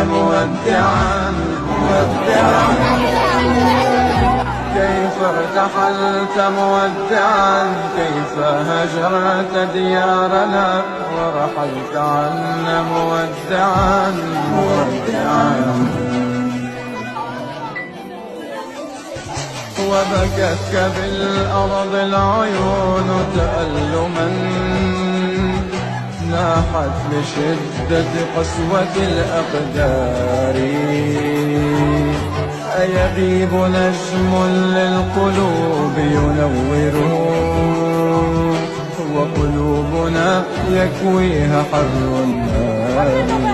مودعا مودعا كيف ارتحلت مودعا، كيف هجرت ديارنا ورحلت عنا مودعا مودعا. وبكتك بالأرض العيون تألما، ناحت لشدة قسوة الأقدار. أيغيب نجم للقلوب ينوره، وقلوبنا يكويها حر النار.